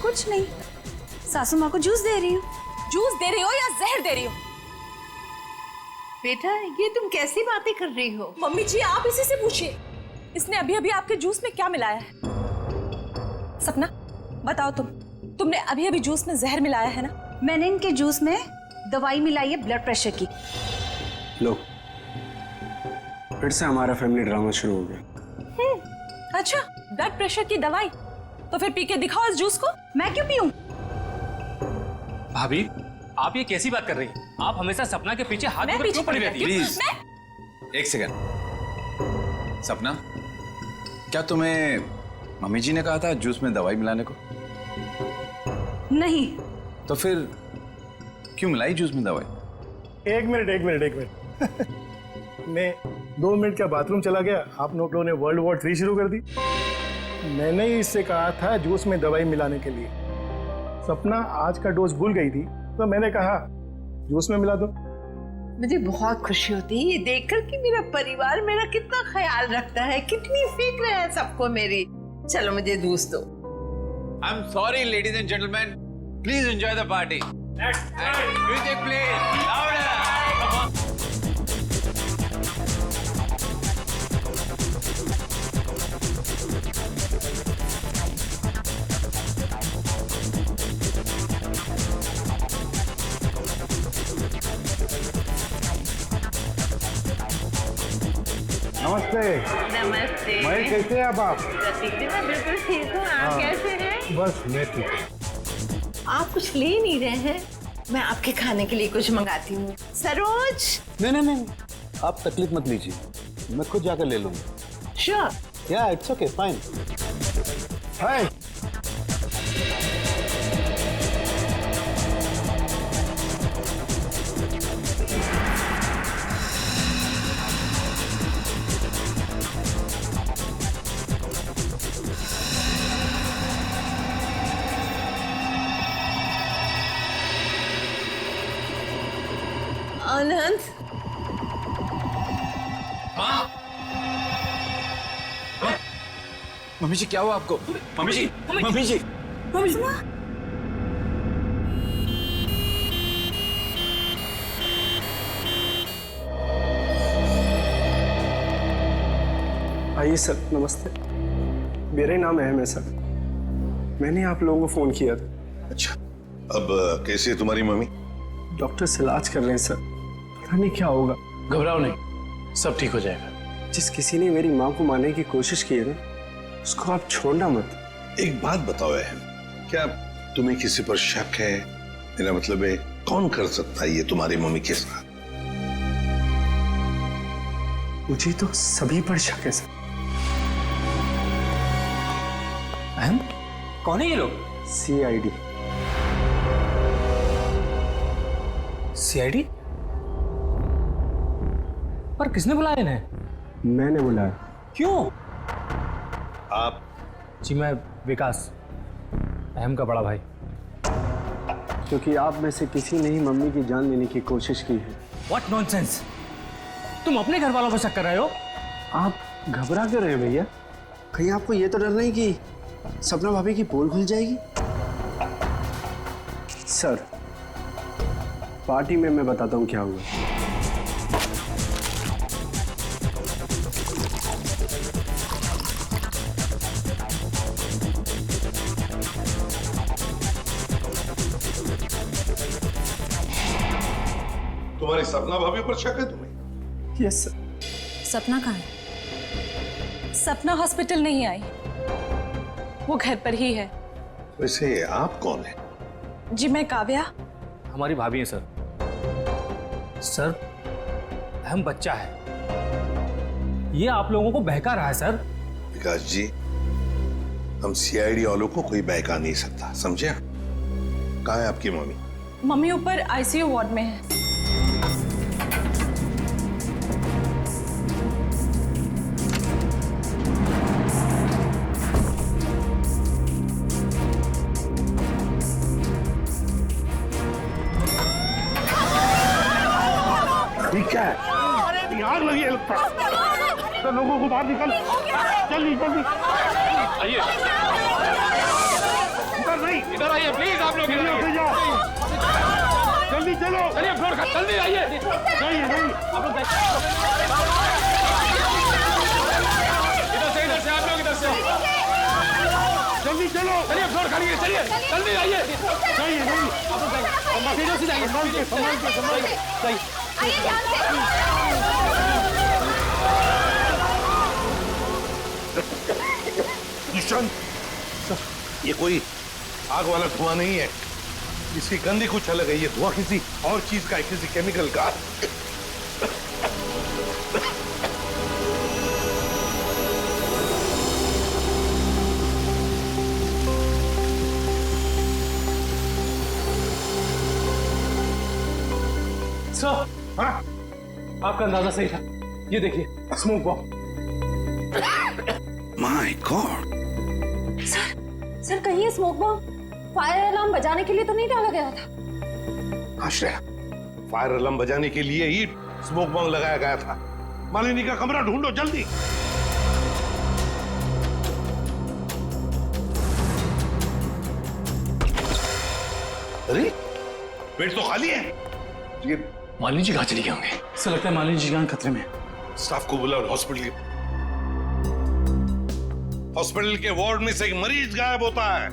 कुछ नहीं, सासू माँ को जूस दे रही हूँ। जूस दे रही हो या जहर दे रही हो? बेटा ये तुम कैसी बातें कर रही हो? मम्मी जी आप इसी से पूछिए, इसने अभी अभी आपके जूस में क्या मिलाया है? सपना बताओ, तुमने अभी अभी जूस में जहर मिलाया है ना? मैंने इनके जूस में दवाई मिलाई है ब्लड प्रेशर की। लो, फिर से हमारा फैमिली ड्रामा शुरू हो गया। अच्छा, ब्लड प्रेशर की दवाई? तो फिर पी के दिखाओ इस जूस को। मैं क्यों पीऊं? भाभी आप ये कैसी बात कर रही हैं? आप हमेशा सपना के पीछे हाथ धोकर क्यों पड़ी रहती हैं? प्लीज एक सेकंड। सपना, क्या तुम्हें मम्मी जी ने कहा था जूस में दवाई मिलाने को? नहीं। तो फिर क्यों मिलाई जूस में दवाई? एक मिनट मैं 2 मिनट का बाथरूम चला गया, आप लोगों ने वर्ल्ड वॉर 3 शुरू कर दी। मैंने ही इससे कहा था जूस में दवाई मिलाने के लिए। सपना आज का डोज भूल गई थी तो मैंने कहा जूस में मिला दो। मुझे बहुत खुशी होती है ये देखकर कि मेरा परिवार मेरा कितना ख्याल रखता है, कितनी फिक्र है सबको मेरी। चलो मुझे जूस दो। I am sorry ladies and gentleman, please enjoy the party. Music please louder. नमस्ते। नमस्ते। मैं कैसे हैं आप? प्रतीक जी मैं बिल्कुल ठीक हूँ, आप कैसे हैं? बस मैं ठीक हूँ। आप कुछ ले नहीं रहे हैं? मैं आपके खाने के लिए कुछ मंगाती हूँ। सरोज। नहीं, आप तकलीफ मत लीजिए, मैं खुद जाकर ले लूंगा। श्योर। या it's okay fine. Hi. Anand. Mummy ji क्या हुआ आपको? Mummy ji, mummy ji. आइए सर, नमस्ते। मेरा नाम अहम है सर, मैंने आप लोगों को फोन किया था। अच्छा, अब कैसी है तुम्हारी मम्मी? डॉक्टर से इलाज कर रहे हैं सर, पता नहीं क्या होगा। घबराओ नहीं, सब ठीक हो जाएगा। जिस किसी ने मेरी माँ को मारने की कोशिश की है ना, उसको आप छोड़ना मत। एक बात बताओ अहम, क्या तुम्हें किसी पर शक है? मेरा मतलब है कौन कर सकता है ये तुम्हारी मम्मी के साथ? मुझे तो सभी पर शक है सर। अहम, कौन है ये लोग? CID। CID? पर किसने बुलाया इन्हें? मैंने बुलाया। क्यों? आप? जी मैं विकास, अहम का बड़ा भाई। क्योंकि आप में से किसी ने ही मम्मी की जान लेने की कोशिश की है। What nonsense! तुम अपने घर वालों पर शक कर रहे हो? आप घबरा क्यों रहे हैं भैया? कहीं आपको ये तो डर नहीं कि सपना भाभी की पोल खुल जाएगी? सर, पार्टी में मैं बताता हूँ क्या हुआ। तुम्हारी सपना भाभी पर शक है तुम्हें? Yes sir. सपना कहाँ है? सपना हॉस्पिटल नहीं आई, वो घर पर ही है। वैसे आप कौन है? जी मैं काव्या। हमारी भाभी है सर। सर, अहम बच्चा है, ये आप लोगों को बहका रहा है सर। विकास जी, हम CID वालों को कोई बहका नहीं सकता, समझे? कहाँ है आपकी मम्मी? मम्मी ऊपर ICU वार्ड में है। ठीक है, आग लगी है लगता है। तो लोगों को बाहर निकल, जल्दी जल्दी। आइए। उधर नहीं, इधर आइए प्लीज, आप लोग इधर आइए। जल्दी चलो। चलिए फ्लोर का, जल्दी आइए। नहीं आप लोग इधर से आप लोग इधर से। जल्दी चलो। चलिए फ्लोर खाली है, चलिए जल्दी आइए। नहीं आप लोग सीधे से जाइए। संभाल के जाइए। आइए ध्यान से। ईशान, ये कोई आग वाला धुआं नहीं है, इसकी गंदी कुछ अलग है। ये धुआं किसी और चीज का है, किसी केमिकल का। सर, हाँ? आपका अंदाजा सही था। ये देखिए smoke bomb. My God, sir कहीं ये स्मोक बॉम्ब फायर अलार्म बजाने के लिए तो नहीं डाला गया था? आश्रय, फायर अलार्म बजाने के लिए ही स्मोक बॉम्ब लगाया गया था। मालिनी का कमरा ढूंढो जल्दी। अरे बेड तो खाली है। ये मालिनी जी कहाँ चली गई होंगे? ऐसा लगता है मालिनी जी जान खतरे में। स्टाफ को बुलाओ हॉस्पिटल के वार्ड में से एक मरीज गायब होता है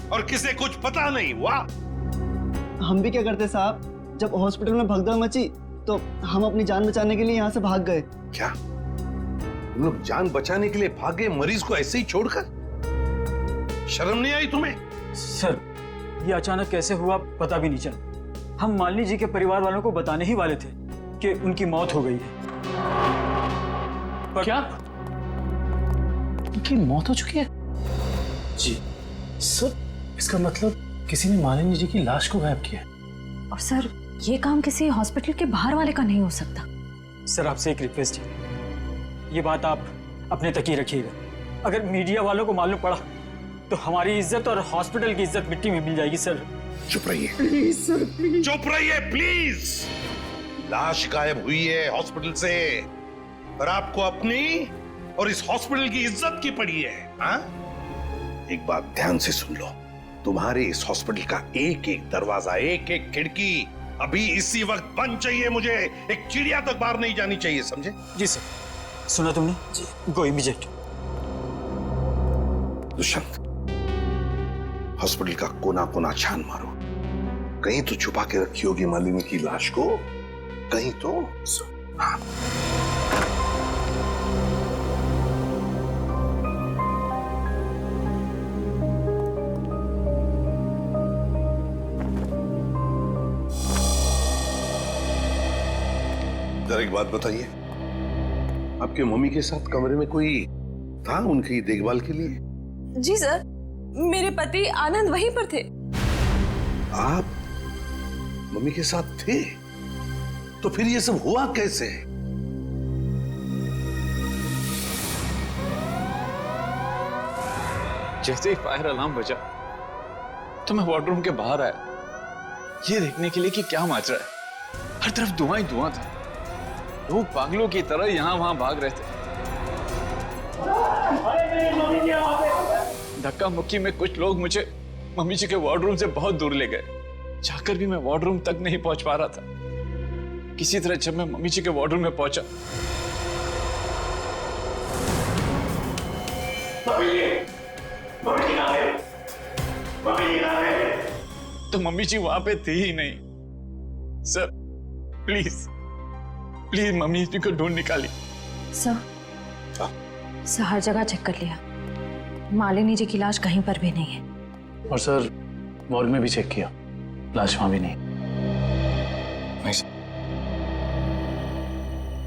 और किसे कुछ पता नहीं। वाह, हम भी क्या करते साहब, जब हॉस्पिटल में भगदड़ मची तो हम अपनी जान बचाने के लिए यहाँ से भाग गए। क्या तुम लोग जान बचाने के लिए भागे मरीज को ऐसे ही छोड़कर? शर्म नहीं आई तुम्हें? सर, ये अचानक कैसे हुआ पता भी नहीं चला। हम मालिनी जी के परिवार वालों को बताने ही वाले थे कि उनकी मौत हो गई है। पर क्या? उनकी मौत हो चुकी है? जी सर, इसका मतलब किसी ने मालिनी जी की लाश को गायब किया है। और सर, ये काम किसी हॉस्पिटल के बाहर वाले का नहीं हो सकता। सर, आपसे एक रिक्वेस्ट है, ये बात आप अपने तक ही रखिएगा। अगर मीडिया वालों को मालूम पड़ा तो हमारी इज्जत और हॉस्पिटल की इज्जत मिट्टी में मिल जाएगी। सर चुप रहिए प्लीज सर, प्लीज चुप रहिए प्लीज। लाश गायब हुई है हॉस्पिटल से और आपको अपनी और इस हॉस्पिटल की इज्जत की पड़ी है। हाँ? एक बात ध्यान से सुन लो, तुम्हारे इस हॉस्पिटल का एक एक दरवाजा, एक एक खिड़की अभी इसी वक्त बंद चाहिए। मुझे एक चिड़िया तक बाहर नहीं जानी चाहिए, समझे? जी सर, सुना तुमने? जी। गो इमीडिएट। दुष्यंत, हॉस्पिटल का कोना कोना छान मारो। कहीं तो छुपा के रखी होगी मालिनी की लाश को, कहीं तो। हाँ। जरा एक बात बताइए, आपके मम्मी के साथ कमरे में कोई था उनकी देखभाल के लिए? जी सर, मेरे पति आनंद वहीं पर थे। आप मम्मी के साथ थे? तो फिर ये सब हुआ कैसे? जैसे ही फायर अलार्म बजा तो मैं वार्डरूम के बाहर आया, ये देखने के लिए कि क्या मच रहा है। हर तरफ धुआं ही धुआं था। लोग पागलों की तरह यहां वहां भाग रहे थे। धक्का मुक्की में कुछ लोग मुझे मम्मी जी के वार्डरूम से बहुत दूर ले गए। जाकर भी मैं वार्डरूम तक नहीं पहुंच पा रहा था। किसी तरह जब मैं मम्मी जी के वार्डरूम में पहुंचा तो मम्मी जी वहां पे थी ही नहीं। सर प्लीज प्लीज मम्मी जी को ढूंढ निकालिए। सर, हर जगह चेक कर लिया, मालिनी जी की लाश कहीं पर भी नहीं है। और सर, वार्ड में भी चेक किया, लाश वहां भी नहीं।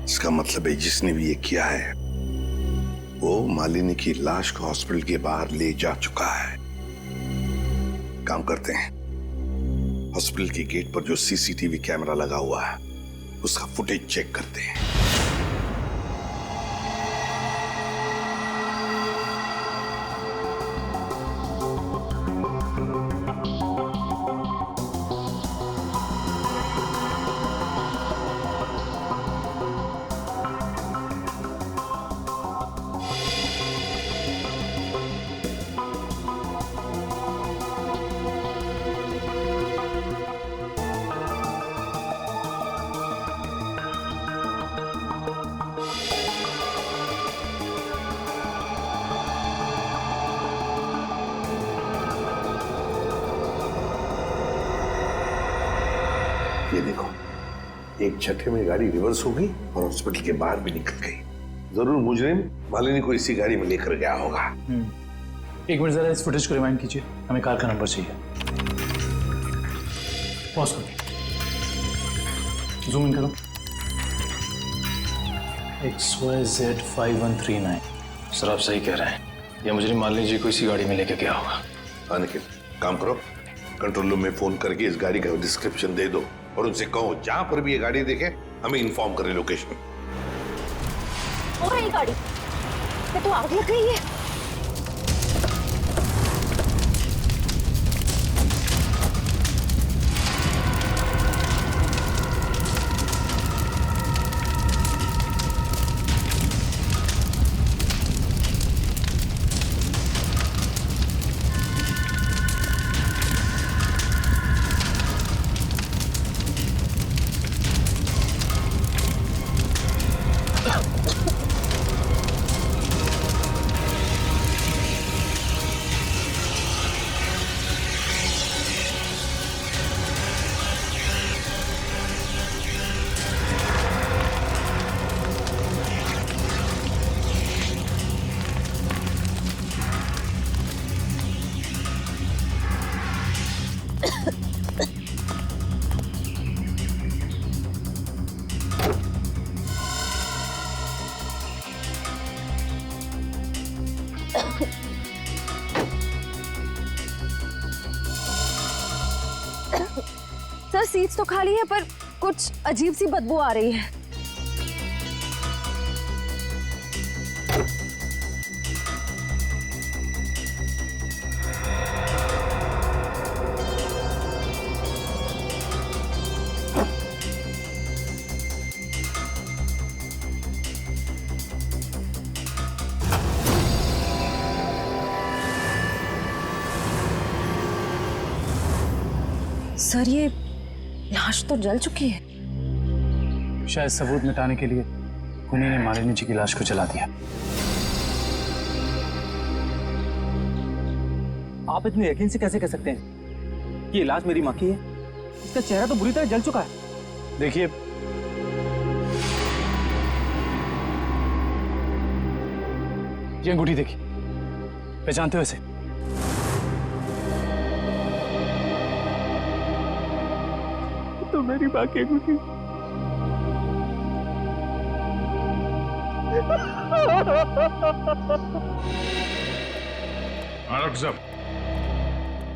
इसका मतलब है जिसने भी ये किया है वो मालिनी की लाश को हॉस्पिटल के बाहर ले जा चुका है। काम करते हैं, हॉस्पिटल की गेट पर जो सीसीटीवी कैमरा लगा हुआ है उसका फुटेज चेक करते हैं। ये देखो, एक झटके में गाड़ी रिवर्स हो गई और हॉस्पिटल के बाहर भी निकल गई। जरूर मुजरिम मालिनी को इसी गाड़ी में लेकर गया होगा। एक मिनट जरा इस फुटेज को रिवाइंड कीजिए, हमें कार का नंबर चाहिए। पॉज करो, जूम इन करो। XYZ5139। सर आप सही कह रहे हैं, ये मुझे मालिनी जी को इसी गाड़ी में लेके गया होगा। हाँ निखिल, काम करो, कंट्रोल रूम में फोन करके इस गाड़ी का डिस्क्रिप्शन दे दो और उनसे कहो जहां पर भी ये गाड़ी देखे हमें इन्फॉर्म करें लोकेशन। और ये गाड़ी ये तो आग लग गई है। सर सीट्स तो खाली है पर कुछ अजीब सी बदबू आ रही है। सर ये लाश तो जल चुकी है। शायद सबूत मिटाने के लिए उन्हीं ने मालिनी जी की लाश को जला दिया। आप इतने यकीन से कैसे कह सकते हैं कि ये लाश मेरी माँ की है? इसका चेहरा तो बुरी तरह जल चुका है। देखिए, ये अंगूठी देखिए, पहचानते हो इसे? तो मेरी माँ की अंगूठी। डॉक्टर साहब,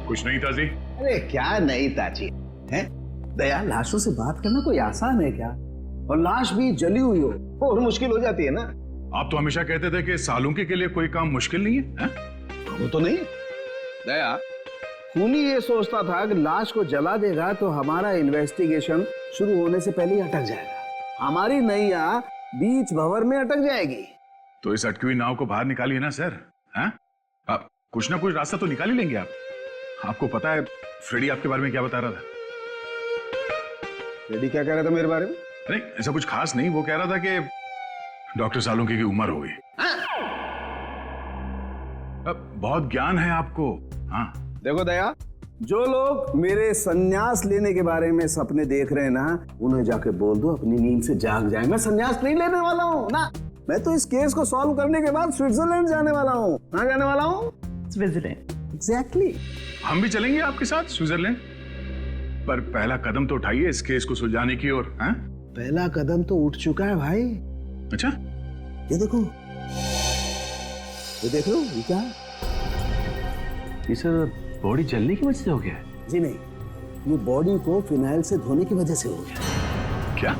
कुछ नहीं ताजी? अरे क्या नहीं ताजी है? दया, लाशों से बात करना कोई आसान है क्या? और लाश भी जली हुई हो और मुश्किल हो जाती है ना। आप तो हमेशा कहते थे कि सालुंकी के लिए कोई काम मुश्किल नहीं है, वो तो नहीं दया, खूनी ये सोचता था कि लाश को जला देगा तो हमारा इन्वेस्टिगेशन शुरू होने से पहले ही अटक जाएगा, हमारी नैया बीच भंवर में अटक जाएगी। तो इस अटकी हुई नाव को बाहर निकालिए ना सर। हैं? आप कुछ ना कुछ रास्ता तो निकाल ही लेंगे आप। आपको पता है फ्रेडी आपके बारे में क्या बता रहा था? फ्रेडी क्या कह रहा था मेरे बारे में? नहीं, ऐसा कुछ खास नहीं। वो कह रहा था कि डॉक्टर सालुंकी की उम्र हो गई। अब बहुत ज्ञान है आपको। हाँ देखो दया, जो लोग मेरे संन्यास लेने के बारे में सपने देख रहे हैं ना, उन्हें जाके बोल दो अपनी नींद से जाग जाए। मैं संन्यास नहीं लेने वाला हूँ ना, मैं तो इस केस को सॉल्व करने के बाद स्विट्जरलैंड जाने वाला हूँ। कहाँ जाने वाला हूँ? स्विट्जरलैंड। एग्जैक्टली। हम भी चलेंगे आपके साथ स्विट्जरलैंड, पर पहला कदम तो उठाइए इस केस को सुलझाने की ओर। पहला कदम तो उठ चुका है भाई। अच्छा, ये देखो, ये देख लो, ये क्या? ये सर बॉडी जलने की वजह से हो गया है? जी नहीं, ये बॉडी को फिनाइल से धोने की वजह से हो गया। क्या?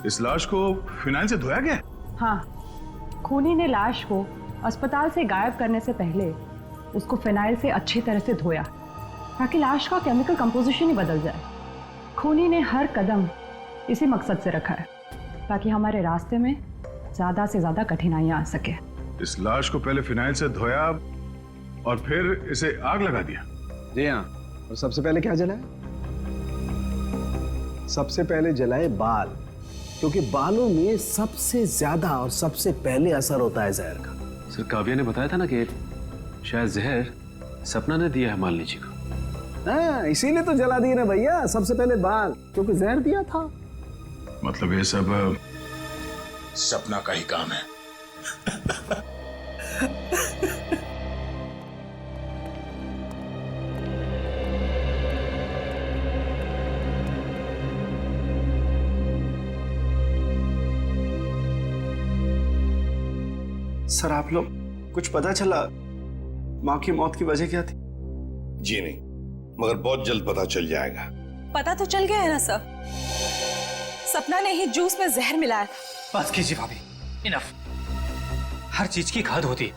इस लाश को फिनाइल से धोया गया? हाँ, खूनी ने लाश को अस्पताल से गायब करने से पहले उसको फिनाइल से अच्छी तरह से धोया ताकि लाश का केमिकल कंपोजिशन ही बदल जाए। खूनी ने हर कदम इसी मकसद से रखा है ताकि हमारे रास्ते में ज्यादा से ज्यादा कठिनाइयां आ सके। इस लाश को पहले फिनाइल से धोया और फिर इसे आग लगा दिया? जी हाँ। और सबसे पहले क्या जलाए? सबसे पहले जलाए बाल, क्योंकि बालों में सबसे ज्यादा और सबसे पहले असर होता है जहर का। सर काव्या ने बताया था ना कि शायद जहर सपना ने दिया है मालिनी जी को। हाँ, इसीलिए तो जला दिए ना भैया, सबसे पहले बाल, क्योंकि जहर दिया था। मतलब ये सब सपना का ही काम है। सर आप लोग कुछ पता चला माँ की मौत की वजह क्या थी? जी नहीं, मगर बहुत जल्द पता चल जाएगा। पता तो चल गया है ना सर, सपना ने ही जूस में जहर मिलाया था। बस कीजिए भाभी, इनफ। हर चीज की खाद होती है।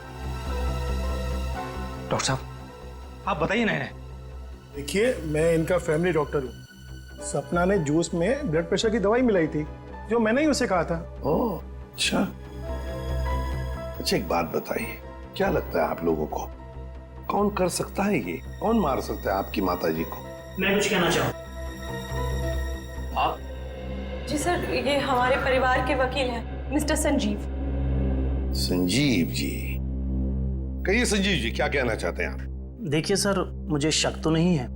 डॉक्टर साहब आप बताइए ना इन्हें। देखिए, मैं इनका फैमिली डॉक्टर हूँ। सपना ने जूस में ब्लड प्रेशर की दवाई मिलाई थी, जो मैंने ही उसे कहा था। ओह अच्छा। अच्छा एक बात बताइए, क्या लगता है आप लोगों को कौन कर सकता है ये? कौन मार सकता है आपकी माता जी को? मैं कुछ कहना चाहूँ। आप? जी सर, ये हमारे परिवार के वकील हैं, मिस्टर संजीव। संजीव जी, कहिए संजीव जी, क्या कहना चाहते हैं आप? देखिए सर, मुझे शक तो नहीं है।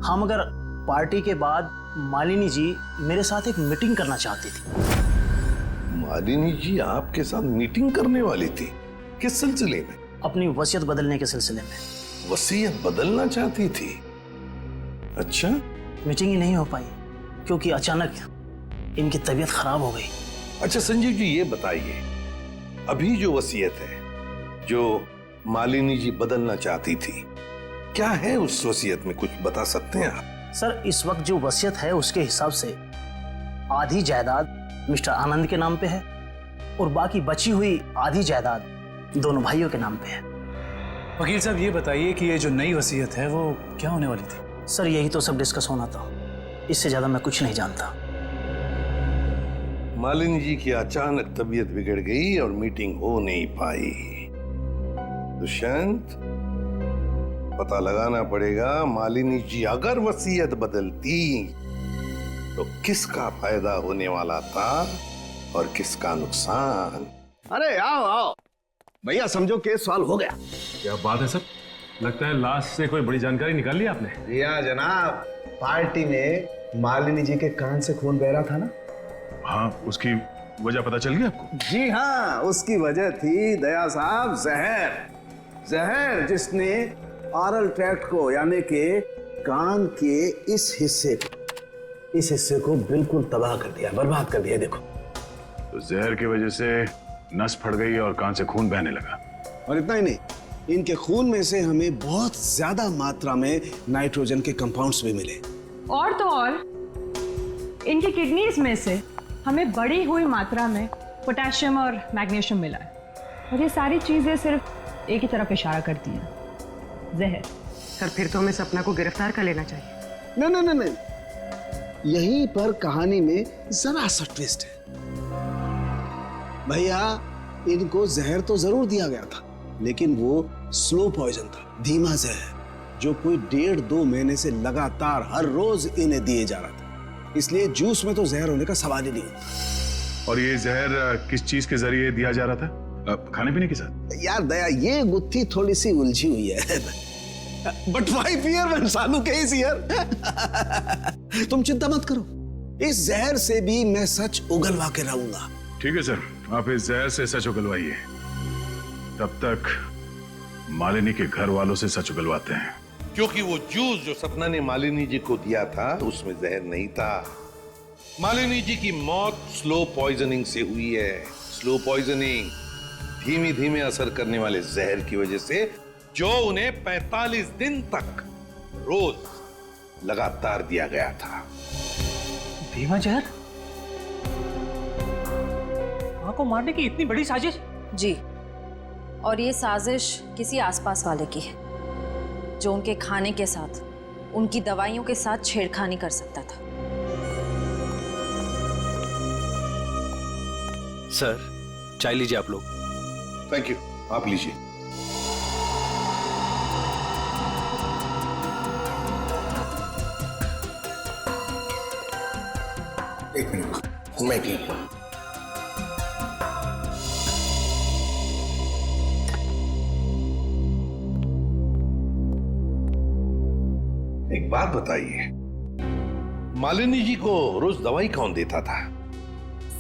हाँ, मगर पार्टी के बाद मालिनी जी मेरे साथ एक मीटिंग करना चाहती थी। मालिनी जी आपके साथ मीटिंग करने वाली थी? किस सिलसिले में? अपनी वसीयत बदलने के सिलसिले में। वसीयत बदलना चाहती थी? अच्छा। मीटिंग ही नहीं हो पाई क्योंकि अचानक इनकी तबीयत खराब हो गई। अच्छा संजीव जी, ये बताइए, अभी जो वसीयत है जो मालिनी जी बदलना चाहती थी, क्या है उस वसीयत में? कुछ बता सकते हैं आप? सर, इस वक्त जो वसीयत है उसके हिसाब से आधी जायदाद मिस्टर आनंद के नाम पे है और बाकी बची हुई आधी जायदाद दोनों भाइयों के नाम पे है। वकील साहब ये बताइए कि ये जो नई वसीयत है वो क्या होने वाली थी? सर, यही तो सब डिस्कस होना था, इससे ज्यादा मैं कुछ नहीं जानता। मालिनी जी की अचानक तबीयत बिगड़ गई और मीटिंग हो नहीं पाई। दुष्यंत, पता लगाना पड़ेगा मालिनी जी अगर वसीयत बदलती तो किसका फायदा होने वाला था और किसका नुकसान। अरे आओ आओ भैया, समझो केस सॉल्व हो गया। क्या बात है सर, लगता है लाश से कोई बड़ी जानकारी निकाल ली आपने। रिया जनाब, पार्टी में मालिनी जी के कान से खून बह रहा था ना। हाँ, उसकी वजह पता चल गई आपको? जी हाँ, उसकी वजह थी दया साहब जहर। जहर जिसने ऑरल ट्रैक्ट को यानी कि कान के इस हिस्से को बिल्कुल तबाह कर दिया, बर्बाद कर दिया। देखो, तो जहर की वजह से नस फट गई और कान से खून बहने लगा। और इतना ही नहीं, इनके खून में से हमें बहुत ज्यादा मात्रा में नाइट्रोजन के कंपाउंड्स भी मिले। और तो और इनकी किडनीज में से हमें बढ़ी हुई मात्रा में पोटेशियम और मैग्नीशियम मिला है। और ये सारी चीजें सिर्फ एक ही तरफ इशारा करती हैं, जहर। सर, फिर तो हमें सपना को गिरफ्तार कर लेना चाहिए। नहीं, यहीं पर कहानी में जरा सा ट्विस्ट है भैया। इनको जहर तो जरूर दिया गया था, लेकिन वो स्लो पॉइजन था, धीमा जहर, जो कोई 1.5-2 महीने से लगातार हर रोज इन्हें दिए जा रहा था। इसलिए जूस में तो जहर होने का सवाल ही नहीं होता। और ये जहर किस चीज के जरिए दिया जा रहा था? खाने पीने के साथ? यार दया, ये गुत्थी थोड़ी सी उलझी हुई है। But why fear when Salu case here? तुम चिंता मत करो, इस जहर से भी मैं सच उगलवा के रहूंगा। ठीक है सर, आप इस जहर से सच उगलवाइए, तब तक मालिनी के घर वालों से सच उगलवाते हैं। क्योंकि वो जूस जो सपना ने मालिनी जी को दिया था उसमें जहर नहीं था। मालिनी जी की मौत स्लो पॉइजनिंग से हुई है। स्लो पॉइजनिंग, धीमी धीमे असर करने वाले जहर की वजह से, जो उन्हें 45 दिन तक रोज लगातार दिया गया था। धीमा जहर? मां को मारने की इतनी बड़ी साजिश? जी, और ये साजिश किसी आसपास वाले की है जो उनके खाने के साथ, उनकी दवाइयों के साथ छेड़खानी कर सकता था। सर, चाय लीजिए आप लोग। थैंक यू, आप लीजिए। एक मिनट, मैं पी लूं। एक बात बताइए, मालिनी जी को रोज दवाई कौन देता था?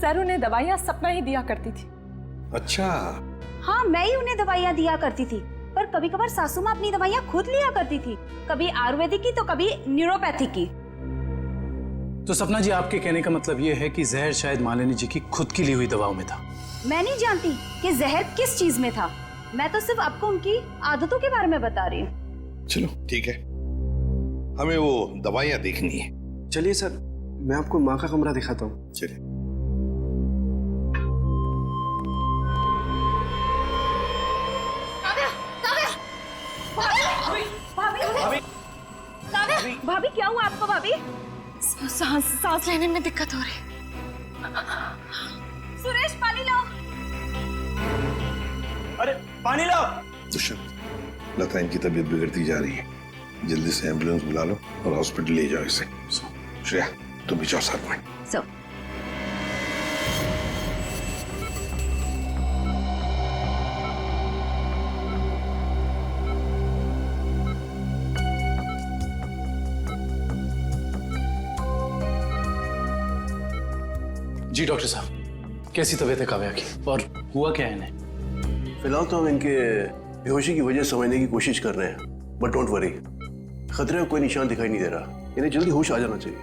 सर उन्हें दवाइयाँ सपना ही दिया करती थी। अच्छा। हाँ, मैं ही उन्हें दवाइयाँ दिया करती थी, पर कभी कभार सासू माँ अपनी दवाइयाँ खुद लिया करती थी, कभी आयुर्वेदिक की तो कभी न्यूरोपैथिक की। तो सपना जी, आपके कहने का मतलब ये है कि जहर शायद मालिनी जी की खुद की ली हुई दवाओं में था? मैं नहीं जानती कि जहर किस चीज में था, मैं तो सिर्फ आपको उनकी आदतों के बारे में बता रही हूँ। चलो ठीक है, हमें वो दवाइयाँ देखनी है। चलिए सर, मैं आपको माँ का कमरा दिखाता हूँ। चलिए। भाभी क्या हुआ आपको? भाभी सांस लेने में दिक्कत हो रही। सुरेश पानी लाओ। अरे पानी लाओ। दुष्यंत, लता इनकी तबीयत बिगड़ती जा रही है, जल्दी से एम्बुलेंस बुला लो और हॉस्पिटल ले जाओ इसे। श्रेया तुम भी जाओ साथ में। जी डॉक्टर साहब, कैसी तबीयत है काव्या की और हुआ क्या है इन्हें? फिलहाल तो हम इनके बेहोशी की वजह समझने की कोशिश कर रहे हैं, बट डोंट वरी, खतरे का कोई निशान दिखाई नहीं दे रहा। इन्हें जल्दी होश आ जाना चाहिए।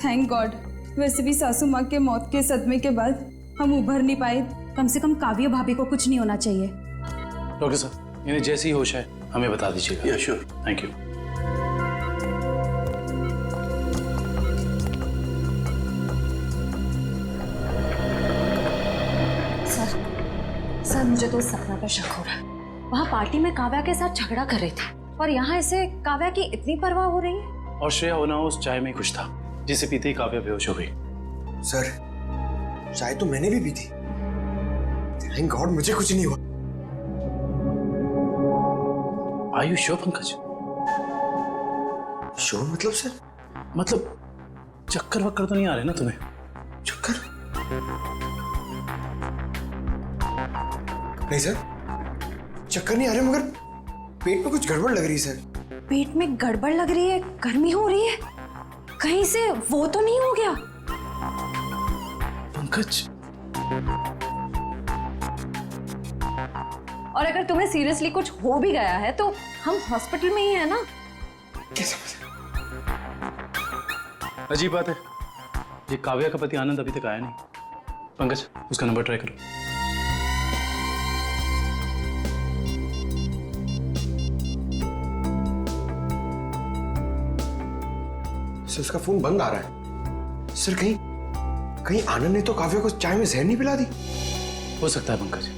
Thank God. वैसे भी सासू माँ के मौत के सदमे के बाद हम उभर नहीं पाए। कम से कम काव्य भाभी को कुछ नहीं होना चाहिए। डॉक्टर साहब, इन्हें जैसे ही होश है हमें बता दीजिएगा। या श्योर। Thank you. सर मुझे तो सपना पर शक हो रहा है। वहाँ पार्टी में काव्या के साथ झगड़ा कर रहे थे और यहाँ इसे काव्या की इतनी परवाह हो रही है। और श्रेया होना उस चाय में कुछ था जिसे पीते ही काव्या बेहोश हो गई। सर, चाय तो मैंने भी पी थी। थैंक गॉड मुझे कुछ नहीं हुआ। Are you sure Pankaj? Sure मतलब सर? मतलब चक्कर वक्कर तो नहीं आ रहे ना तुम्हें? चक्कर? नहीं सर, चक्कर नहीं आ रहे, मगर पेट में कुछ गड़बड़ लग रही है सर। पेट में गड़बड़ लग रही है, गर्मी हो रही है, कहीं से वो तो नहीं हो गया? पंकज, और अगर तुम्हें सीरियसली कुछ हो भी गया है तो हम हॉस्पिटल में ही है ना। कैसे? अजीब बात है, ये काव्या का पति आनंद अभी तक आया नहीं। पंकज, उसका नंबर ट्राई करो। सर उसका फोन बंद आ रहा है। सर कहीं आनंद ने तो काव्या को चाय में जहर नहीं पिला दी? हो सकता है पंकज।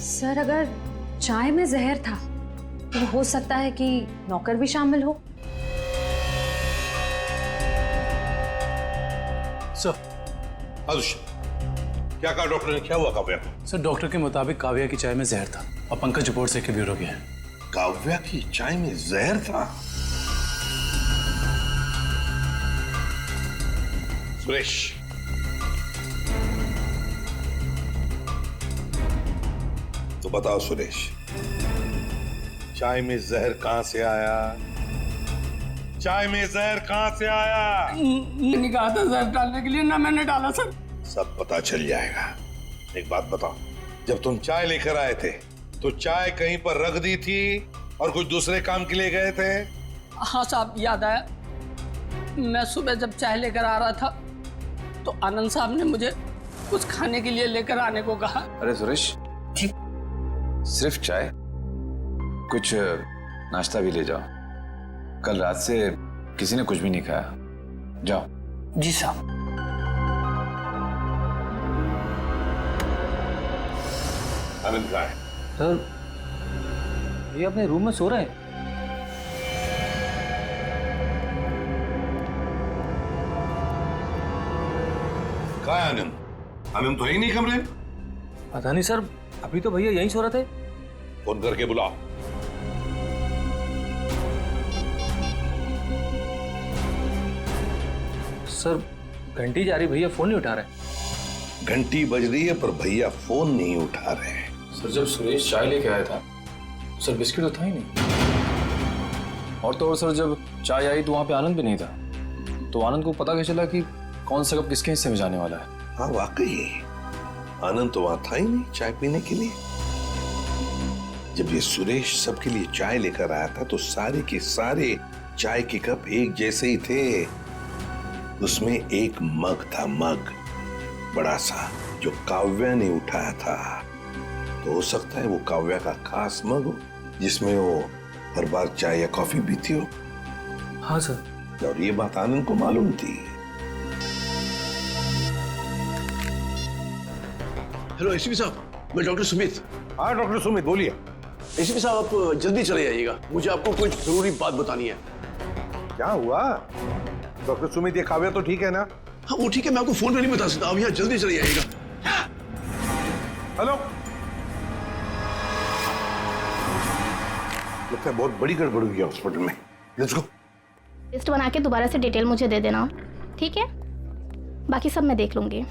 सर अगर चाय में जहर था तो हो सकता है कि नौकर भी शामिल हो। सर। क्या कहा डॉक्टर ने? क्या हुआ काव्या को? सर डॉक्टर के मुताबिक काव्या की चाय में जहर था और पंकज रिपोर्ट से ब्यूरो गया है। काव्या की चाय में जहर था? सुरेश, तो बताओ सुरेश, चाय में जहर कहां से आया? चाय में जहर कहां से आया? मैंने कहा था जहर डालने के लिए, ना मैंने डाला सर। सब पता चल जाएगा। एक बात बताओ, जब तुम चाय लेकर आए थे तो चाय कहीं पर रख दी थी और कुछ दूसरे काम के लिए गए थे? हाँ साहब, याद आया। मैं सुबह जब चाय लेकर आ रहा था तो आनंद साहब ने मुझे कुछ खाने के लिए लेकर आने को कहा। अरे सुरेश, सिर्फ चाय? कुछ नाश्ता भी ले जाओ, कल रात से किसी ने कुछ भी नहीं खाया। जाओ। जी साहब। आनंद कहाँ है? सर ये अपने रूम में सो रहे हैं। कहाँ है आनंद? आनंद तो है ही नहीं कमरे में। पता नहीं सर, अभी तो भैया यहीं सो रहे थे। फोन करके बुलाओ। सर घंटी जा रही, भैया फोन नहीं उठा रहे। घंटी बज रही है पर भैया फोन नहीं उठा रहे हैं। सर जब सुरेश चाय लेके आया था सर बिस्किट तो था ही नहीं। और तो और सर, जब चाय आई तो वहाँ पे आनंद भी नहीं था, तो आनंद को पता कैसे चला कि कौन सा कप किसके हिस्से में जाने वाला है? हाँ वाकई आनंद तो वहां था ही नहीं चाय पीने के लिए। जब ये सुरेश सबके लिए चाय लेकर आया था तो सारे के सारे चाय के कप एक जैसे ही थे। उसमें एक मग था, मग बड़ा सा, जो काव्या ने उठाया था। तो हो सकता है वो काव्या का खास मग हो जिसमें वो हर बार चाय या कॉफी पीती हो। हाँ सर। और ये बात आनंद को मालूम थी। हेलो एसीपी साहब, मैं डॉक्टर सुमित। हाँ डॉक्टर सुमित, बोलिए। एसीपी साहब, आप जल्दी चले जाइएगा, मुझे आपको कुछ जरूरी बात बतानी है। क्या हुआ डॉक्टर सुमित? ये काव्या तो ठीक है ना? हाँ वो ठीक है, मैं आपको फोन पे नहीं बता सकता। आप यहाँ जल्दी चले जाइएगा। हेलो, लगता है बहुत बड़ी गड़बड़ हुई है हॉस्पिटल में। Let's go. लिस्ट बना के दोबारा से डिटेल मुझे दे देना, ठीक है? बाकी सब मैं देख लूंगी।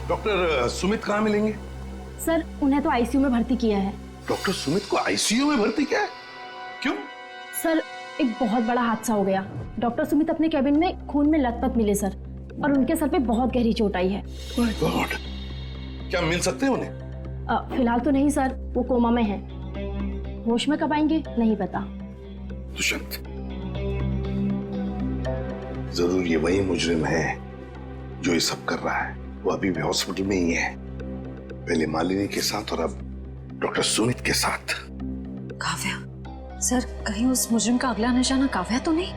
डॉक्टर सुमित कहाँ मिलेंगे? सर, उन्हें तो आईसीयू में भर्ती किया है। डॉक्टर सुमित को आईसीयू में भर्ती किया है? क्यों? सर, एक बहुत बड़ा हादसा हो गया। डॉक्टर सुमित अपने कैबिन में खून में लथपथ मिले सर, और उनके सर पे बहुत गहरी चोट आई है। माय गॉड, क्या मिल सकते हैं उन्हें? फिलहाल तो नहीं सर, वो कोमा में हैं। होश में कब आएंगे नहीं पता। दुष्यंत, जरूर ये वही मुजरिम है जो ये सब कर रहा है। वो अभी भी हॉस्पिटल में ही है, पहले मालिनी के साथ और अब डॉक्टर सुमित के साथ। काव्या सर, कहीं उस मुजरिम का अगला निशाना काव्या तो नहीं?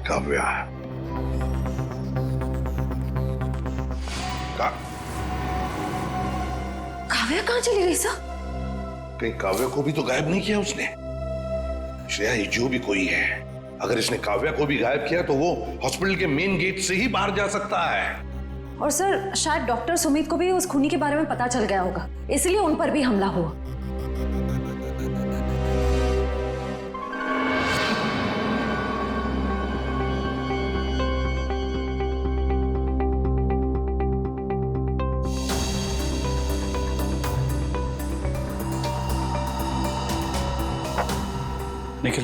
काव्या काव्या कहाँ चली गई सर? कहीं काव्या को भी तो गायब नहीं किया उसने? श्रेया, ये जो भी कोई है, अगर इसने काव्या को भी गायब किया तो वो हॉस्पिटल के मेन गेट से ही बाहर जा सकता है। और सर, शायद डॉक्टर सुमित को भी उस खूनी के बारे में पता चल गया होगा, इसलिए उन पर भी हमला हुआ। निखिल,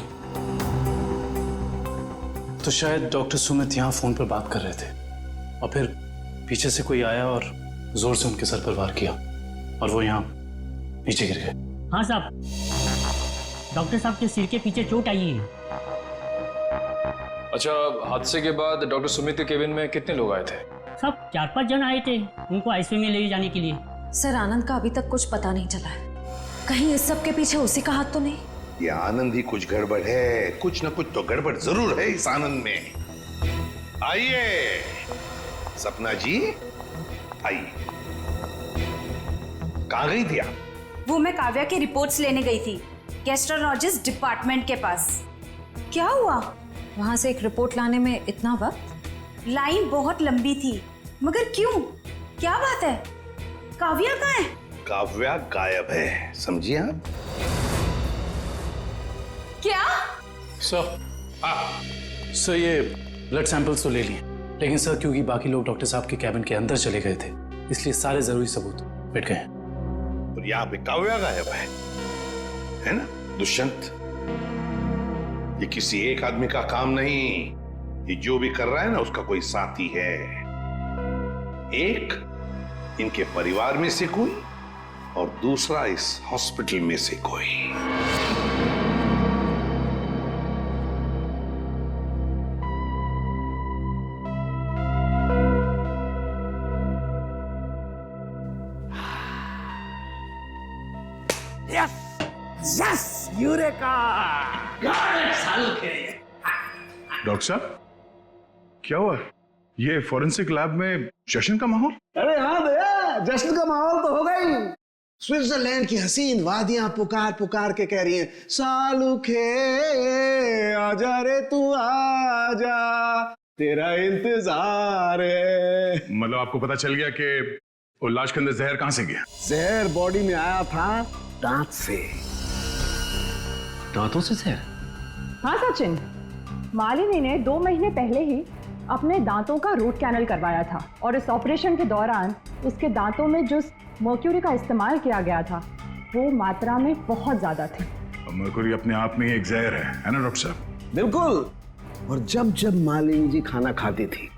तो शायद डॉक्टर सुमित यहाँ फोन पर बात कर रहे थे और फिर पीछे से कोई आया और जोर से उनके सर पर वार किया और वो यहाँ नीचे गिर गए। हाँ साहब, डॉक्टर साहब के सिर के पीछे चोट आई है। अच्छा, हादसे के बाद डॉक्टर सुमित के केबिन में कितने लोग आए थे? सब 4-5 जन आए थे उनको आईसीयू में ले जाने के लिए। सर, आनंद का अभी तक कुछ पता नहीं चला है। कहीं इस सब के पीछे उसी का हाथ तो नहीं? ये आनंद ही कुछ गड़बड़ है, कुछ ना कुछ तो गड़बड़ जरूर है इस आनंद में। आइए सपना जी, आइए। कहाँ गई थी आप? वो मैं काव्या की रिपोर्ट्स लेने गई थी गैस्ट्रोलॉजिस्ट डिपार्टमेंट के पास। क्या हुआ? वहां से एक रिपोर्ट लाने में इतना वक्त? लाइन बहुत लंबी थी, मगर क्यों? क्या बात है? काव्या कहाँ है? काव्या गायब है, समझिए आप? क्या? सर ये ब्लड सैंपल्स तो ले लिए, लेकिन सर क्योंकि बाकी लोग डॉक्टर साहब के कैबिन के अंदर चले गए थे, इसलिए सारे जरूरी सबूत मिट गए। और यहाँ पे काव्या गायब है ना दुष्यंत? ये किसी एक आदमी का काम नहीं, ये जो भी कर रहा है ना उसका कोई साथी है। एक इनके परिवार में से कोई और दूसरा इस हॉस्पिटल में से कोई। Yes, eureka! डॉक्टर साहब, क्या हुआ? ये फॉरेंसिक लैब में जश्न का माहौल? अरे हाँ भैया, जश्न का माहौल तो होगा ही। स्विट्जरलैंड की हसीन वादियां पुकार पुकार के कह रही हैं, सालुखे आजा रे तू आजा, तेरा इंतजार है। मतलब आपको पता चल गया कि वो लाश के अंदर जहर कहां से गया? जहर बॉडी में आया था दांत से। दांतों से जहर? हाँ सचिन, मालिनी ने 2 महीने पहले ही अपने दांतों का रूट कैनल करवाया था और इस ऑपरेशन के दौरान उसके दांतों में जिस मर्क्यूरी का इस्तेमाल किया गया था वो मात्रा में बहुत ज्यादा थे। मरकुरी अपने आप में ही एक जहर है ना डॉक्टर साहब? बिल्कुल। और जब जब मालिनी जी खाना खाती थी,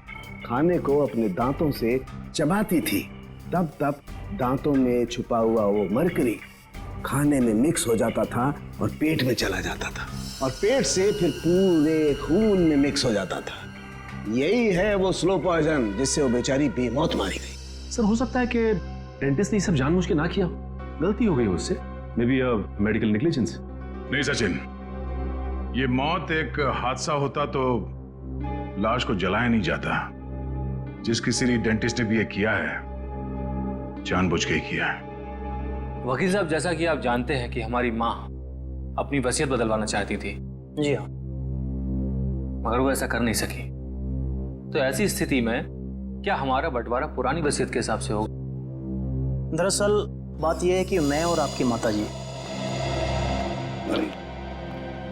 खाने को अपने दांतों से चबाती थी, तब तब दांतों में छुपा हुआ वो मरकरी खाने में मिक्स हो जाता था और पेट में चला जाता था, और पेट से फिर पूरे खून में मिक्स हो जाता था। यही है वो स्लो पॉइजन जिससे वो बेचारी बेमौत मारी गई। सर हो सकता है कि डेंटिस्ट ने सब जानबूझ के ना किया, गलती हो गई उससे, मे बी मेडिकल नेग्लिजेंस। नहीं सचिन, ये मौत एक हादसा होता तो लाश को जलाया नहीं जाता। जिस किसी डेंटिस्ट ने भी ये किया है, जानबूझ के ही किया है। वकील साहब, जैसा कि आप जानते हैं कि हमारी माँ अपनी वसीयत बदलवाना चाहती थी। जी हाँ। मगर वो ऐसा कर नहीं सकी, तो ऐसी स्थिति में क्या हमारा बंटवारा पुरानी वसीयत के हिसाब से होगा? दरअसल बात यह है कि मैं और आपकी माताजी। अरे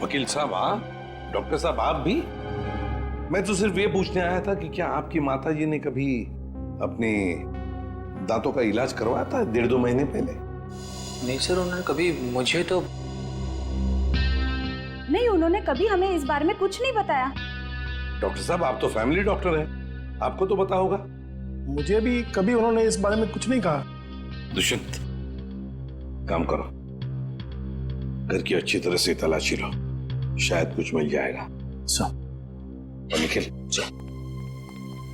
वकील साहब आप, डॉक्टर साहब आप भी? मैं तो सिर्फ ये पूछने आया था कि क्या आपकी माताजी ने कभी अपने दांतों का इलाज करवाया था 1.5-2 महीने पहले? नहीं सर, उन्होंने कभी मुझे तो नहीं, उन्होंने कभी हमें इस बारे में कुछ नहीं बताया। डॉक्टर साहब आप तो फैमिली डॉक्टर हैं, आपको तो पता होगा। मुझे भी कभी उन्होंने इस बारे में कुछ नहीं कहा। दुष्यंत, काम करो, घर की अच्छी तरह से तलाशी लो, शायद कुछ मिल जाएगा। और निखिल,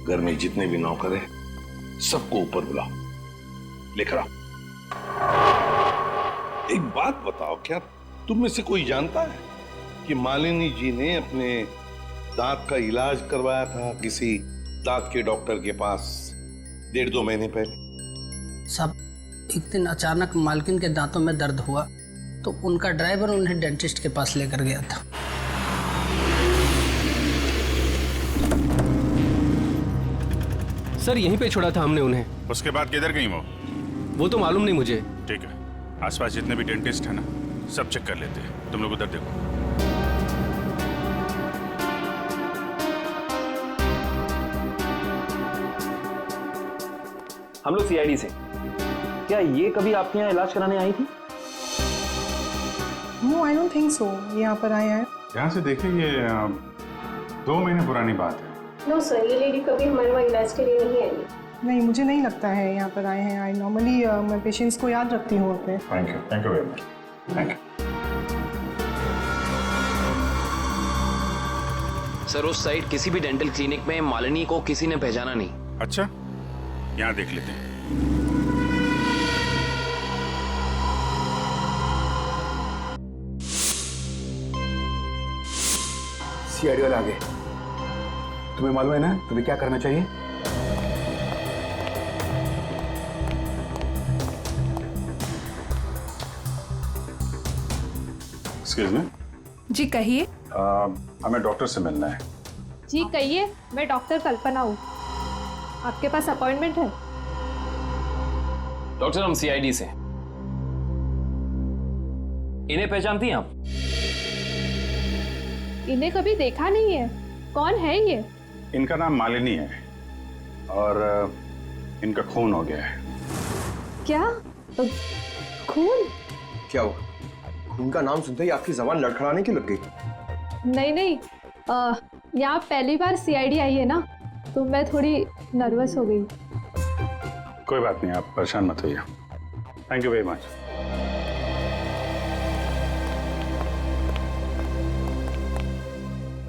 घर में जितने भी नौकर हैं सबको ऊपर बुलाओ, लेकर आओ। एक बात बताओ, क्या तुम में से कोई जानता है कि मालिनी जी ने अपने दांत का इलाज करवाया था किसी दांत के डॉक्टर के पास 1.5-2 महीने पहले? सब एक दिन अचानक मालकिन के दांतों में दर्द हुआ तो उनका ड्राइवर उन्हें डेंटिस्ट के पास लेकर गया था। सर यहीं पे छोड़ा था हमने उन्हें। उसके बाद किधर गई वो तो मालूम नहीं मुझे। ठीक है, आसपास जितने भी डेंटिस्ट है ना, सब चेक कर लेते हैं। तुम लोग उधर देखो। हम लोग सीआईडी से। क्या ये कभी आपके यहाँ इलाज कराने आई थी? No, I don't think so. यहाँ पर आए हैं। यहाँ से देखिए, ये 2 महीने पुरानी बात है। नो सर, ये लेडी कभी हमारे वहाँ इलाज के लिए नहीं आई। नहीं, मुझे नहीं लगता है यहाँ पर आए हैं। आई नॉर्मली मैं पेशेंट्स को याद रखती हूँ अपने। Thank you very much. Thank you sir, उस साइड किसी भी डेंटल क्लिनिक में मालिनी को किसी ने पहचाना नहीं। अच्छा, यहाँ देख लेते हैं। सीआईडी वाले आ गए। तुम्हें मालूम है ना तुम्हें क्या करना चाहिए? Excuse me. जी कहिए। हमें डॉक्टर से मिलना है। जी कहिए, मैं डॉक्टर कल्पना हूँ। आपके पास अपॉइंटमेंट है? डॉक्टर, हम सीआईडी से। इन्हें पहचानती हैं आप? इन्हें कभी देखा नहीं है। कौन है ये? इनका नाम मालिनी है और इनका खून हो गया है। क्या? खून? क्या हुआ? खून का नाम सुनते ही आपकी जबान लड़खड़ाने की लग गई? नहीं नहीं, यहाँ पहली बार सीआईडी आई है ना, तो मैं थोड़ी नर्वस हो गई। कोई बात नहीं, आप परेशान मत होइए। Thank you very much.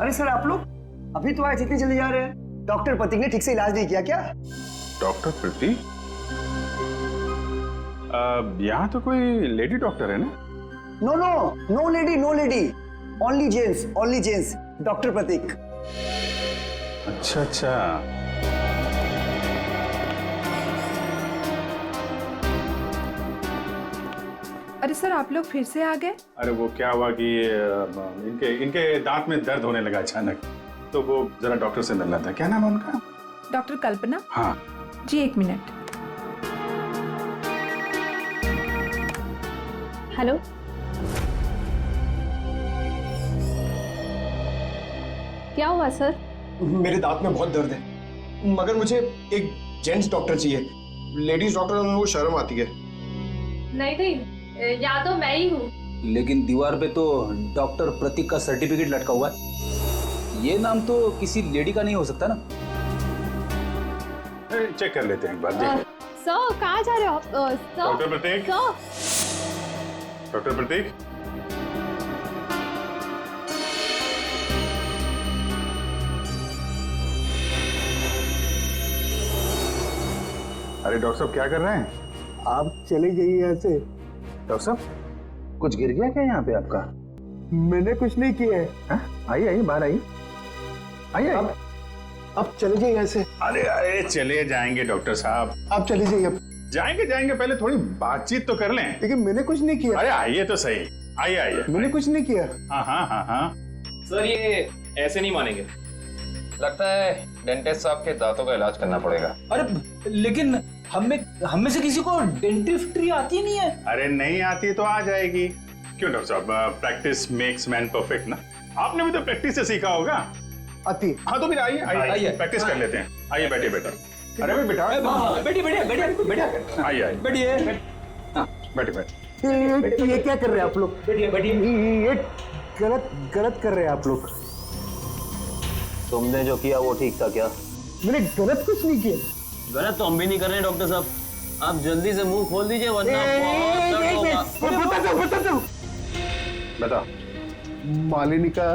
अरे सर, आप लोग अभी तो आए, इतनी जल्दी जा रहे हैं? डॉक्टर प्रतीक ने ठीक से इलाज नहीं किया क्या? डॉक्टर प्रतीक? यहाँ तो कोई लेडी डॉक्टर है ना? No no, no lady, no lady, only gents, only gents. Doctor Prateek. अच्छा अच्छा। अरे सर, आप लोग फिर से आ गए? अरे वो क्या हुआ कि इनके दांत में दर्द होने लगा अचानक, तो वो जरा डॉक्टर से मिलना था। क्या नाम है उनका? डॉक्टर कल्पना। हाँ जी, 1 मिनट। हेलो। क्या हुआ सर? मेरे दांत में बहुत दर्द है, मगर मुझे एक जेंट्स डॉक्टर चाहिए। लेडीज डॉक्टर में वो शर्म आती है। नहीं नहीं, या तो मैं ही हूँ। लेकिन दीवार पे तो डॉक्टर प्रतीक का सर्टिफिकेट लटका हुआ है। ये नाम तो किसी लेडी का नहीं हो सकता ना? चेक कर लेते हैं एक बार, देखिए। सर कहाँ जा रहे हो आप? डॉक्टर प्रतीक। डॉक्टर प्रतीक, अरे डॉक्टर साहब क्या कर रहे हैं? आप चले जाइए यहाँ से। डॉक्टर साहब कुछ गिर गया क्या यहाँ पे आपका? मैंने कुछ नहीं किया है। आइए आइए, बाहर आइए, आइए। आप चले जाइए यहाँ से। अरे अरे चले जाएंगे डॉक्टर साहब, आप चले जाइए। जाएंगे जाएंगे, पहले थोड़ी बातचीत तो कर लें। लेकिन मैंने कुछ नहीं किया। अरे आइए तो सही, आइए आइए। मैंने कुछ नहीं किया। हाँ हाँ हाँ हाँ। सर ये ऐसे नहीं मानेंगे, लगता है डेंटिस्ट साहब के दांतों का इलाज करना पड़ेगा। अरे लेकिन हम में से किसी को डेंटिस्ट्री आती नहीं है। अरे नहीं आती तो आ जाएगी। क्यों डॉक्टर साहब, प्रैक्टिस मेक्स मैन परफेक्ट ना। आपने भी तो प्रैक्टिस से सीखा होगा। आती। हाँ तो फिर आइए आइए, प्रैक्टिस कर लेते हैं। आइए बैठिए बेटा। अरे भाई बेटा, बैठिए बैठिए बैठिए बैठिए। आइए आइए, बैठिए। बैठे बैठे। ये क्या कर रहे हैं आप लोग? बैठिए बैठिए। ये गलत कर रहे हैं आप लोग। तुमने जो किया वो ठीक था क्या? मैंने गलत कुछ नहीं किया। गलत तो हम भी नहीं कर रहे हैं डॉक्टर साहब, आप जल्दी से मुंह खोल दीजिए वरना बहुत दर्द होगा। बता दो। बता। मालिनी का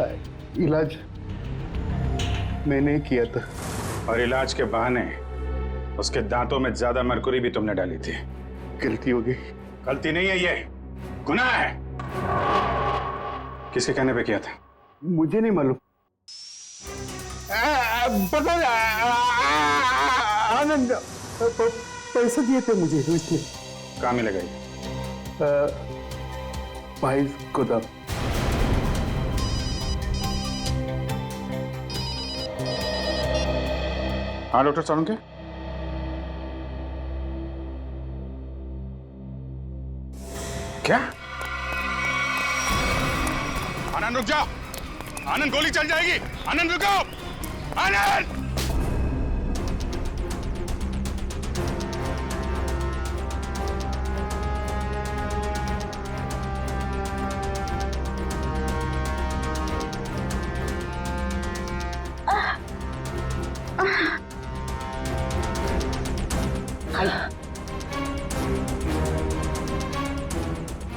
इलाज मैंने किया था। और इलाज के बहाने उसके दांतों में ज्यादा मरकुरी भी तुमने डाली थी। गलती हो गई। गलती नहीं है, ये गुनाह है। किसके कहने पे किया था? मुझे नहीं मालूम। पता आनंद पैसे दिए थे मुझे इसलिए। कहाँ मिलेगा ये? भाई गोदाम। हाँ डॉक्टर साहब के क्या? आनंद रुक जाओ, आनंद गोली चल जाएगी। आनंद रुको, आनंद।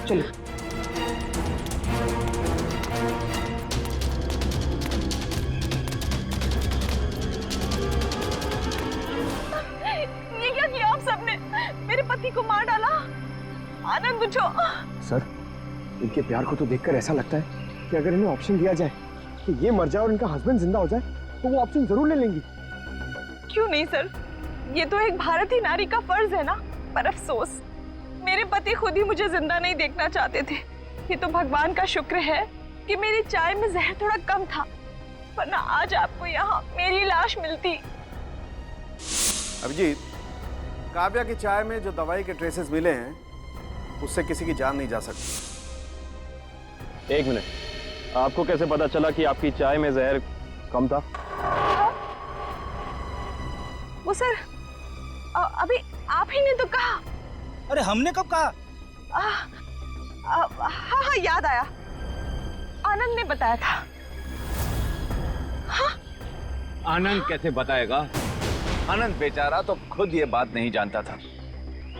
चलो। ये क्या किया आप सबने? मेरे पति को मार डाला। आनंद उठो। सर, इनके प्यार को तो देखकर ऐसा लगता है कि अगर इन्हें ऑप्शन दिया जाए कि ये मर जाए और इनका हस्बैंड जिंदा हो जाए तो वो ऑप्शन जरूर ले लेंगी। क्यों नहीं सर, ये तो एक भारतीय नारी का फर्ज है ना। पर अफसोस मेरे पति खुद ही मुझे जिंदा नहीं देखना चाहते थे। ये तो भगवान का शुक्र है कि मेरी चाय में जहर थोड़ा कम था, वरना आज आपको यहाँ मेरी लाश मिलती। अभिजीत, काव्या की चाय में जो दवाई के ट्रेसेस मिले हैं उससे किसी की जान नहीं जा सकती। एक मिनट, आपको कैसे पता चला कि आपकी चाय में जहर कम था? वो सर अभी आप ही ने तो कहा। अरे हमने कब कहा? हाँ याद आया, आनंद ने बताया था। हाँ? आनंद कैसे बताएगा? आनंद बेचारा तो खुद ये बात नहीं जानता था।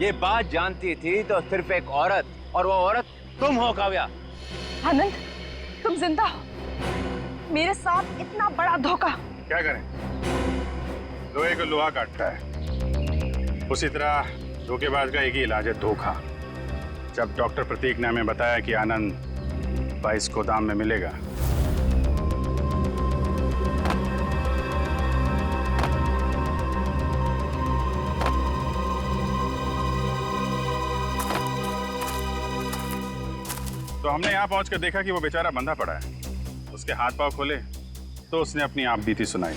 ये बात जानती थी तो सिर्फ एक औरत, और वो औरत तुम हो काव्या। आनंद तुम जिंदा हो, मेरे साथ इतना बड़ा धोखा। क्या करें, लोहे को लोहा काटता है, उसी तरह धोखेबाज का एक ही इलाज है, धोखा। जब डॉक्टर प्रतीक ने हमें बताया कि आनंद 22 गोदाम में मिलेगा, तो हमने यहाँ पहुंचकर देखा कि वो बेचारा बंधा पड़ा है। उसके हाथ पांव खोले तो उसने अपनी आप बीती सुनाई।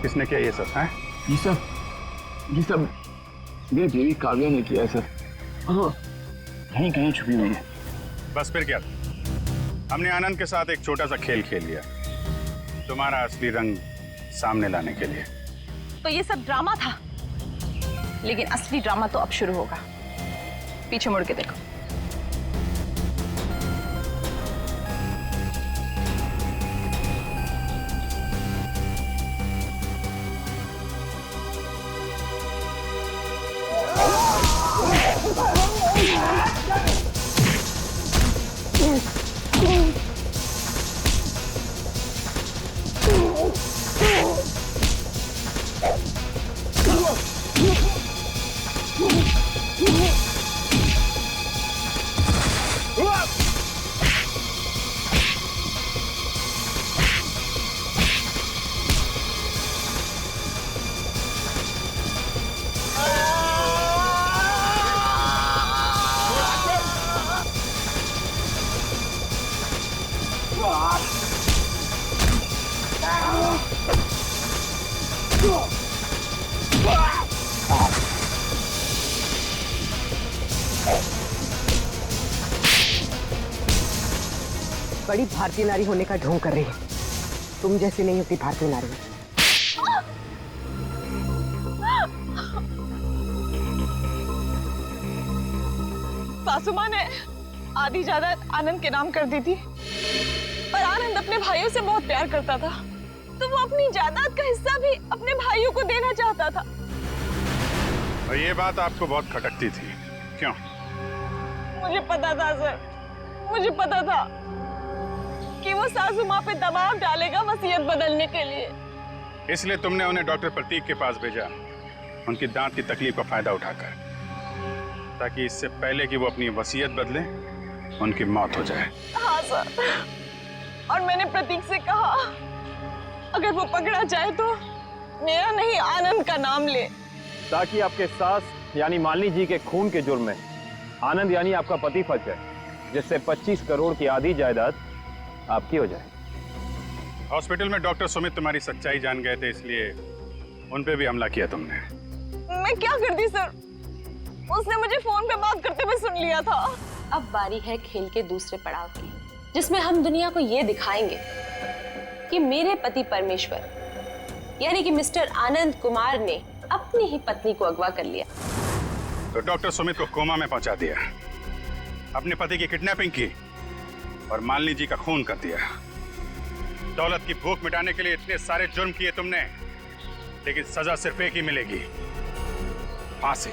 किसने किया ये सब? है ये सब मेरी बीवी काव्या ने किया है सर। हाँ, कहीं कहीं छुपी हुई है। बस फिर क्या, हमने आनंद के साथ एक छोटा सा खेल खेल लिया, तुम्हारा असली रंग सामने लाने के लिए। तो ये सब ड्रामा था, लेकिन असली ड्रामा तो अब शुरू होगा। पीछे मुड़ के देखो। बड़ी भारतीय नारी होने का ढोंग कर रही है। तुम जैसी नहीं होती भारतीय नारी। सासू माँ ने आधी जायदाद आनंद के नाम कर दी थी, और आनंद अपने भाइयों से बहुत प्यार करता था, तो वो अपनी जायदाद का हिस्सा भी अपने भाइयों को देना चाहता था। और ये बात आपको बहुत खटकती थी, क्यों? मुझे पता था सर, मुझे पता था कि वो सासू माँ पे दबाव डालेगा वसीयत बदलने के लिए। इसलिए तुमने उन्हें डॉक्टर प्रतीक के पास भेजा, उनकी दांत की तकलीफ का फायदा उठाकर, ताकि इससे पहले कि वो अपनी वसीयत बदले उनकी मौत हो जाए। हाँ सर, और मैंने प्रतीक से कहा अगर वो पकड़ा जाए तो मेरा नहीं आनंद का नाम ले, ताकि आपके सास यानी मालिनी जी के खून के जुर्म में आनंद यानी आपका पति फंस जाए, जिससे 25 करोड़ की आधी जायदाद आपकी हो जाए। हॉस्पिटल में डॉक्टर सुमित तुम्हारी सच्चाई जान गए थे, इसलिए उन पे भी हमला किया तुमने। मैं क्या करती सर, उसने मुझे फोन पे बात करते हुए सुन लिया था। अब बारी है खेल के दूसरे पड़ाव की, जिसमें हम दुनिया को ये दिखाएंगे कि मेरे पति परमेश्वर यानी कि मिस्टर आनंद कुमार ने अपनी ही पत्नी को अगवा कर लिया। तो डॉक्टर सुमित को कोमा में पहुंचा दिया, अपने पति की किडनैपिंग की और मालिनी जी का खून कर दिया। दौलत की भूख मिटाने के लिए इतने सारे जुर्म किए तुमने, लेकिन सजा सिर्फ एक ही मिलेगी, फांसी।